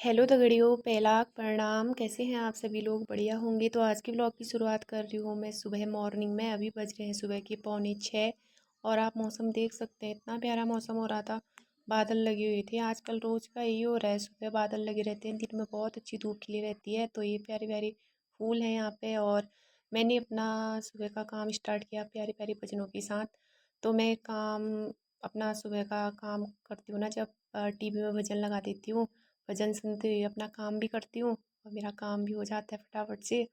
Hello दगड़ियों, पहला प्रणाम। कैसे हैं आप सभी लोग? बढ़िया होंगे। तो आज के ब्लॉग की शुरुआत कर रही हूँ मैं सुबह मॉर्निंग में। अभी बज रहे हैं सुबह के 5:45 और आप मौसम देख सकते हैं, इतना प्यारा मौसम हो रहा था। बादल लगे हुए थे। आजकल रोज़ का यही हो रहा है, सुबह बादल लगे रहते हैं, दिन में बहुत अच्छी धूप खिली रहती है। तो ये प्यारे प्यारे फूल हैं यहाँ पे। और मैंने अपना सुबह का काम स्टार्ट किया प्यारे प्यारे भजनों के साथ। तो मैं काम अपना सुबह का काम करती हूँ ना, जब टीवी में भजन लगा देती हूँ, भजन सुनते हुए अपना काम भी करती हूँ और मेरा काम भी हो जाता है फटाफट से।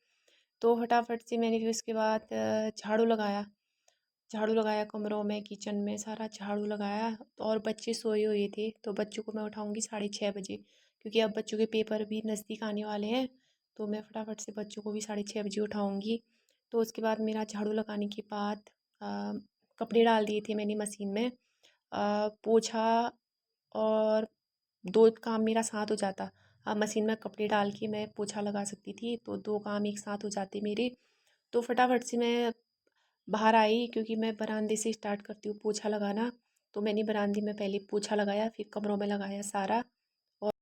तो फटाफट से मैंने फिर उसके बाद झाड़ू लगाया कमरों में, किचन में सारा झाड़ू लगाया। तो और बच्चे सोए हुए थे, तो बच्चों को मैं उठाऊंगी 6:30 बजे, क्योंकि अब बच्चों के पेपर भी नज़दीक आने वाले हैं। तो मैं फटाफट से बच्चों को भी 6:30 बजे उठाऊंगी। तो उसके बाद मेरा झाड़ू लगाने के बाद कपड़े डाल दिए थे मैंने मशीन में। पोछा और दो काम मेरा साथ हो जाता। मशीन में कपड़े डाल के मैं पोछा लगा सकती थी, तो दो काम एक साथ हो जाते मेरे। तो फटाफट से मैं बाहर आई, क्योंकि मैं बरामदे से स्टार्ट करती हूँ पोछा लगाना। तो मैंने बरामदे में पहले पोछा लगाया, फिर कमरों में लगाया सारा। और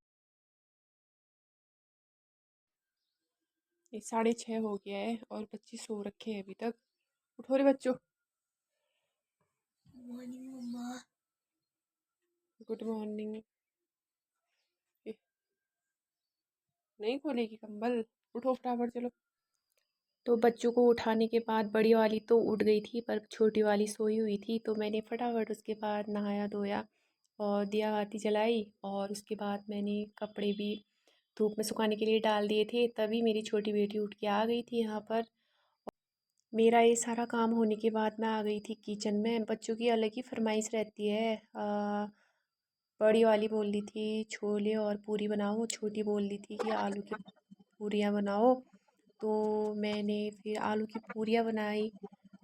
ये 6:30 हो गया है और बच्चे सो रखे हैं अभी तक। उठो रे बच्चों। मॉर्निंग मम्मा। Good morning. नहीं खोलेगी कंबल? उठो फटाफट चलो। तो बच्चों को उठाने के बाद बड़ी वाली तो उठ गई थी, पर छोटी वाली सोई हुई थी। तो मैंने फटाफट उसके बाद नहाया धोया और दिया बाती जलाई। और उसके बाद मैंने कपड़े भी धूप में सुखाने के लिए डाल दिए थे। तभी मेरी छोटी बेटी उठ के आ गई थी यहाँ पर। मेरा ये सारा काम होने के बाद मैं आ गई थी किचन में। बच्चों की अलग ही फरमाइश रहती है। बड़ी वाली बोल रही थी छोले और पूरी बनाओ, छोटी बोल रही थी कि आलू की पूरियाँ बनाओ। तो मैंने फिर आलू की पूरियाँ बनाई।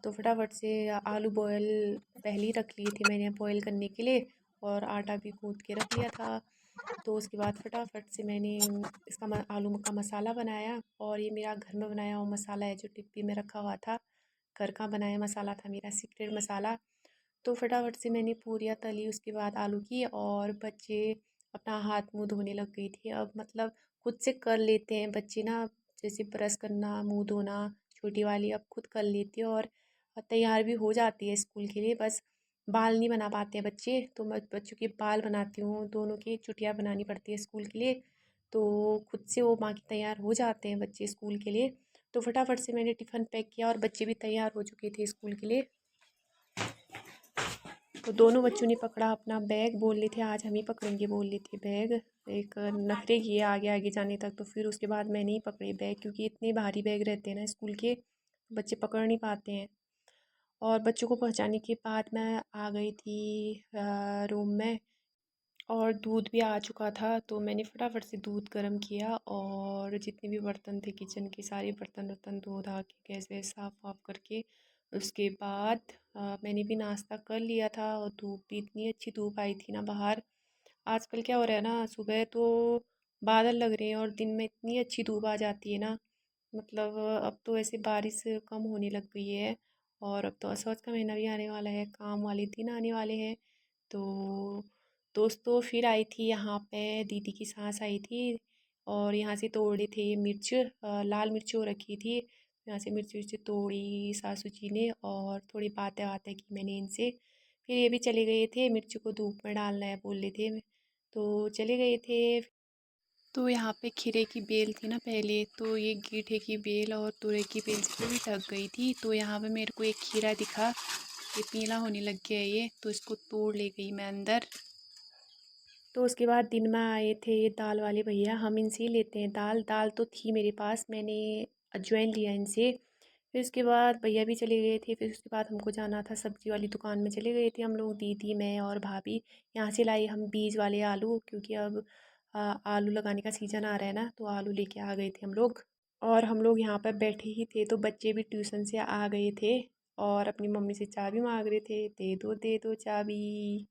तो फटाफट से आलू बॉयल पहले ही रख लिए थे मैंने बॉयल करने के लिए, और आटा भी गूँथ के रख लिया था। तो उसके बाद फटाफट से मैंने इसका आलू का मसाला बनाया। और ये मेरा घर में बनाया हुआ मसाला है, जो टिक्की में रखा हुआ था। घर का बनाया मसाला था, मेरा सीक्रेट मसाला। तो फटाफट से मैंने पूरियाँ तली उसके बाद आलू की। और बच्चे अपना हाथ मुंह धोने लग गई थी। अब मतलब खुद से कर लेते हैं बच्चे ना, जैसे ब्रश करना, मुंह धोना। छोटी वाली अब खुद कर लेती है और तैयार भी हो जाती है स्कूल के लिए। बस बाल नहीं बना पाते हैं बच्चे, तो मैं बच्चों के बाल बनाती हूँ। दोनों की चुटिया बनानी पड़ती है स्कूल के लिए। तो खुद से वो बाकी तैयार हो जाते हैं बच्चे स्कूल के लिए। तो फटाफट से मैंने टिफ़िन पैक किया और बच्चे भी तैयार हो चुके थे स्कूल के लिए। तो दोनों बच्चों ने पकड़ा अपना बैग, बोल रहे थे आज हम ही पकड़ेंगे, बोल रहे थे बैग। एक नखरे किए आगे आगे जाने तक। तो फिर उसके बाद मैंने ही पकड़े बैग, क्योंकि इतने भारी बैग रहते हैं ना स्कूल के, बच्चे पकड़ नहीं पाते हैं। और बच्चों को पहुंचाने के बाद मैं आ गई थी रूम में। और दूध भी आ चुका था, तो मैंने फटाफट से दूध गर्म किया और जितने भी बर्तन थे किचन के, सारे बर्तन वर्तन धो धा के गैस वैस साफ़ वाफ करके उसके बाद मैंने भी नाश्ता कर लिया था। और धूप भी इतनी अच्छी धूप आई थी ना बाहर। आजकल क्या हो रहा है ना, सुबह तो बादल लग रहे हैं और दिन में इतनी अच्छी धूप आ जाती है ना। मतलब अब तो ऐसे बारिश कम होने लग गई है। और अब तो असौज का महीना भी आने वाला है, काम वाले दिन आने वाले हैं। तो दोस्तों फिर आई थी यहाँ पे, दीदी की सास आई थी और यहाँ से तोड़े थे ये मिर्च। लाल मिर्च हो रखी थी, यहाँ से मिर्च विर्च तोड़ी सासू जी ने। और थोड़ी बातें बातें की मैंने इनसे। फिर ये भी चले गए थे, मिर्च को धूप में डालना है बोल रहे थे, तो चले गए थे। तो यहाँ पे खीरे की बेल थी ना पहले, तो ये गीठे की बेल और तुरई की बेल से भी ढक गई थी। तो यहाँ पे मेरे को एक खीरा दिखा, ये पीला होने लग गया है ये, तो इसको तोड़ ले गई मैं अंदर। तो उसके बाद दिन में आए थे ये दाल वाले भैया, हम इनसे ही लेते हैं दाल। दाल तो थी मेरे पास, मैंने अजवाइन लिया इनसे। फिर उसके बाद भैया भी चले गए थे। फिर उसके बाद हमको जाना था सब्ज़ी वाली दुकान में, चले गए थे हम लोग, दीदी मैं और भाभी। यहाँ से लाई हम बीज वाले आलू, क्योंकि अब आलू लगाने का सीज़न आ रहा है ना, तो आलू लेके आ गए थे हम लोग। और हम लोग यहाँ पर बैठे ही थे, तो बच्चे भी ट्यूशन से आ गए थे और अपनी मम्मी से चाबी मांग रहे थे, दे दो चाबी।